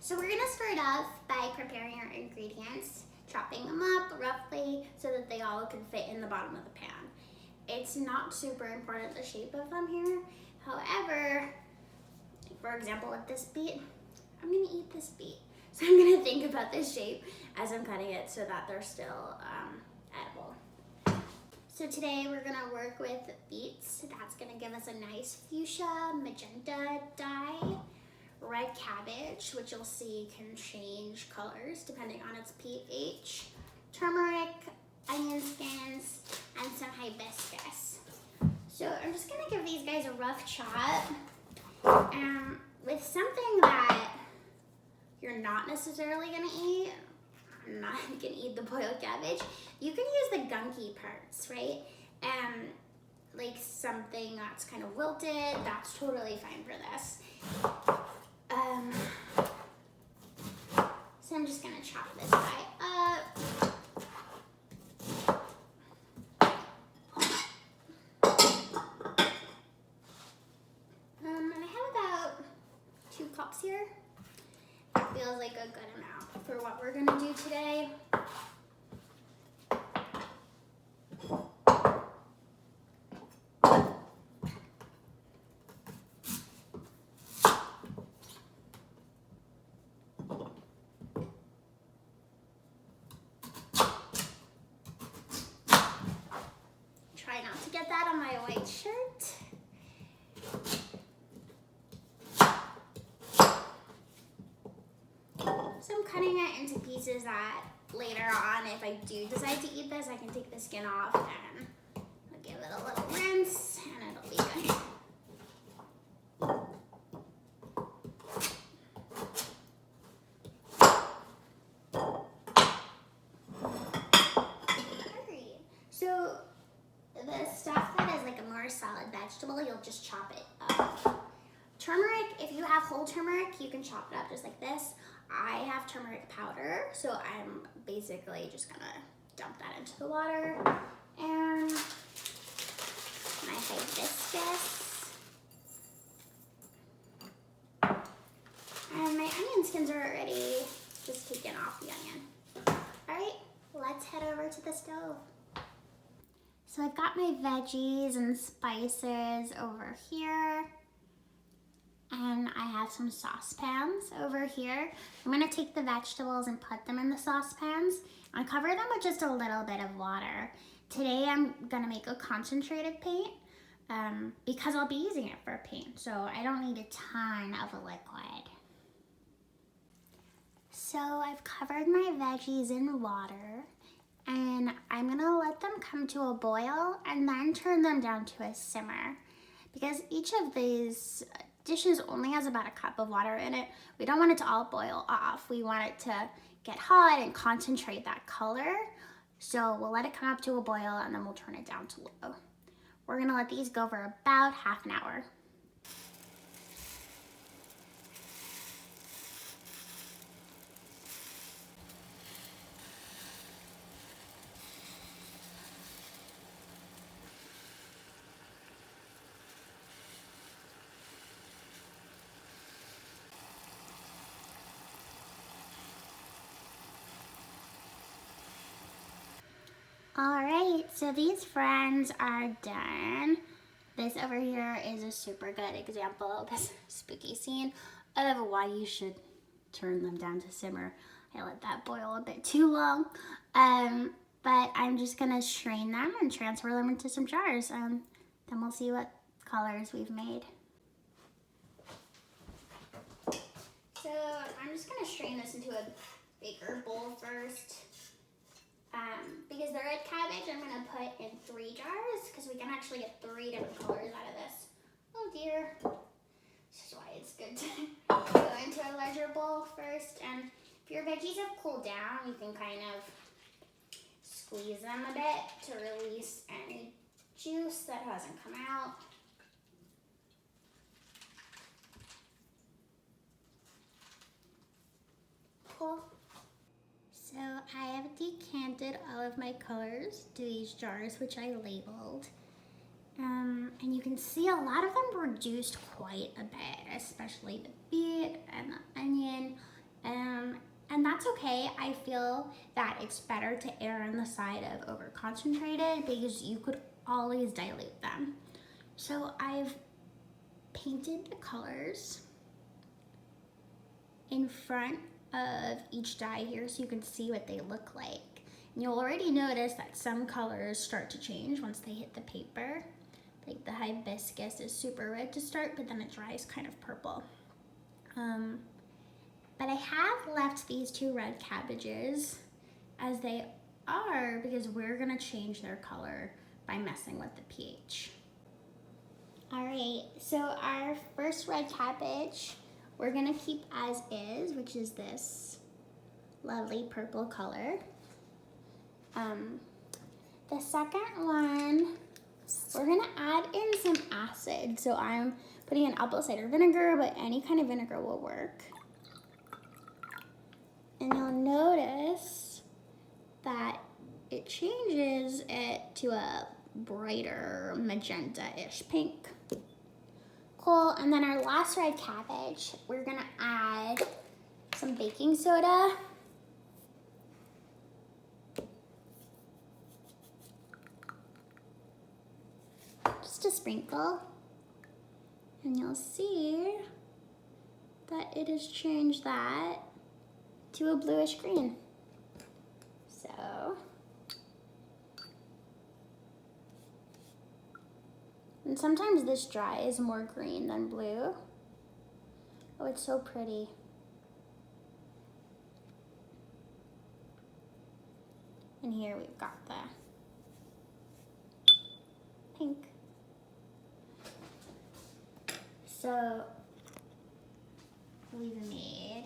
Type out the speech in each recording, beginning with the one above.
So we're gonna start off by preparing our ingredients, chopping them up roughly so that they all can fit in the bottom of the pan. It's not super important the shape of them here. However, for example, with this beet, I'm gonna eat this beet. So I'm gonna think about this shape as I'm cutting it so that they're still edible. So today we're gonna work with beets. That's gonna give us a nice fuchsia magenta dye. Red cabbage, which you'll see can change colors depending on its pH. Turmeric, onion skins, and some hibiscus. So I'm just gonna give these guys a rough chop. With something that you're not necessarily gonna eat, I'm not gonna eat the boiled cabbage, you can use the gunky parts, right? Like something that's kind of wilted, that's totally fine for this. So I'm just gonna chop this guy up. And I have about 2 cups here. That feels like a good amount for what we're gonna do today. Try not to get that on my white shirt. So I'm cutting it into pieces that later on, if I do decide to eat this, I can take the skin off and I'll give it a little rinse and it'll be good. So the stuff that is like a more solid vegetable, you'll just chop it up. Turmeric, if you have whole turmeric, you can chop it up just like this. I have turmeric powder, so I'm basically just gonna dump that into the water. And my hibiscus. And my onion skins are already just taken off the onion. All right, let's head over to the stove. So I've got my veggies and spices over here. And I have some saucepans over here. I'm gonna take the vegetables and put them in the saucepans. I cover them with just a little bit of water. Today I'm gonna make a concentrated paint because I'll be using it for paint. So I don't need a ton of a liquid. So I've covered my veggies in water and I'm gonna let them come to a boil and then turn them down to a simmer. Because each of these dishes only has about a cup of water in it. We don't want it to all boil off. We want it to get hot and concentrate that color. So we'll let it come up to a boil and then we'll turn it down to low. We're gonna let these go for about half an hour. All right, so these friends are done. This over here is a super good example of this spooky scene of why you should turn them down to simmer. I let that boil a bit too long, but I'm just gonna strain them and transfer them into some jars, and then we'll see what colors we've made. So I'm just gonna strain this into a bigger bowl first. Because the red cabbage I'm gonna put in 3 jars because we can actually get 3 different colors out of this. Oh dear. This is why it's good to go into a larger bowl first. And if your veggies have cooled down, you can kind of squeeze them a bit to release any juice that hasn't come out. Cool. So I have decanted all of my colors to these jars, which I labeled. And you can see a lot of them reduced quite a bit, especially the beet and the onion. that's okay. I feel that it's better to err on the side of over-concentrated because you could always dilute them. So I've painted the colors in front of each die here so you can see what they look like. And you'll already notice that some colors start to change once they hit the paper. Like the hibiscus is super red to start, but then it dries kind of purple. But I have left these 2 red cabbages as they are because we're gonna change their color by messing with the pH. All right, so our first red cabbage, we're gonna keep as is, which is this lovely purple color. The second one, we're gonna add in some acid. So I'm putting in apple cider vinegar, but any kind of vinegar will work. And you'll notice that it changes it to a brighter magenta-ish pink. Cool, and then our last red cabbage, we're gonna add some baking soda. Just a sprinkle. And you'll see that it has changed that to a bluish green. So, and sometimes this dries more green than blue. Oh, it's so pretty. And here we've got the pink. So we've made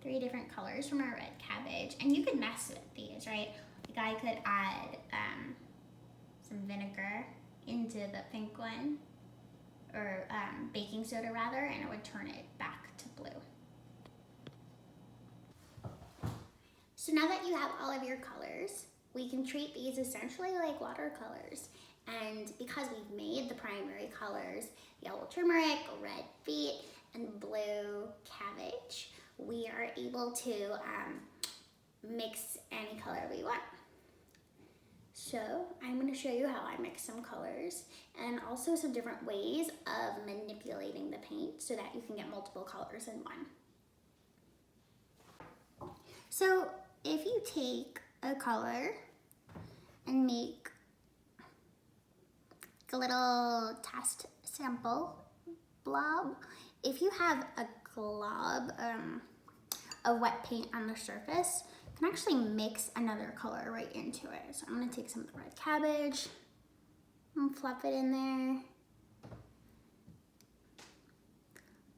3 different colors from our red cabbage, and you could mess with these, right? Like I could add some vinegar into the pink one, or baking soda rather, and it would turn it back to blue. So now that you have all of your colors, we can treat these essentially like watercolors. And because we've made the primary colors, yellow turmeric, red beet, and blue cabbage, we are able to mix any color we want. So I'm going to show you how I mix some colors and also some different ways of manipulating the paint so that you can get multiple colors in one. So if you take a color and make a little test sample blob, if you have a glob of wet paint on the surface, you can actually mix another color right into it. So I'm gonna take some of the red cabbage and fluff it in there.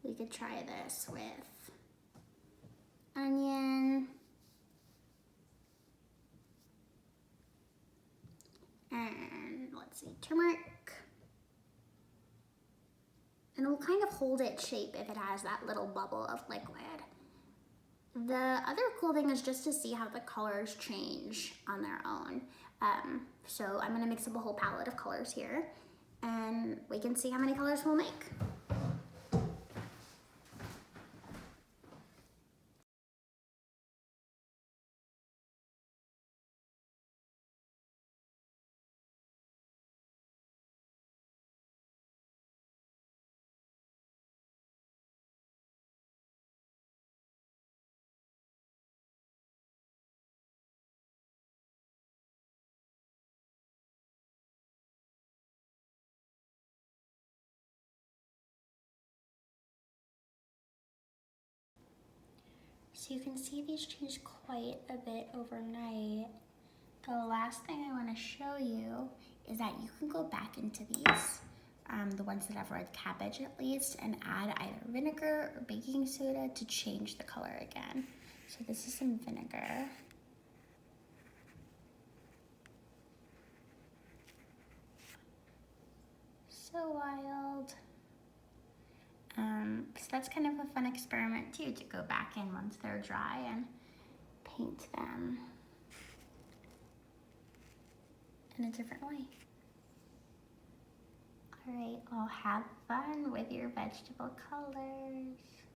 We could try this with onion and let's see, turmeric. And we'll kind of hold its shape if it has that little bubble of liquid. The other cool thing is just to see how the colors change on their own. So I'm gonna mix up a whole palette of colors here and we can see how many colors we'll make. So you can see these change quite a bit overnight. The last thing I want to show you is that you can go back into these, the ones that have red cabbage at least, and add either vinegar or baking soda to change the color again. So this is some vinegar. So wild. So that's kind of a fun experiment too, to go back in once they're dry and paint them in a different way. All right, well, have fun with your vegetable colors.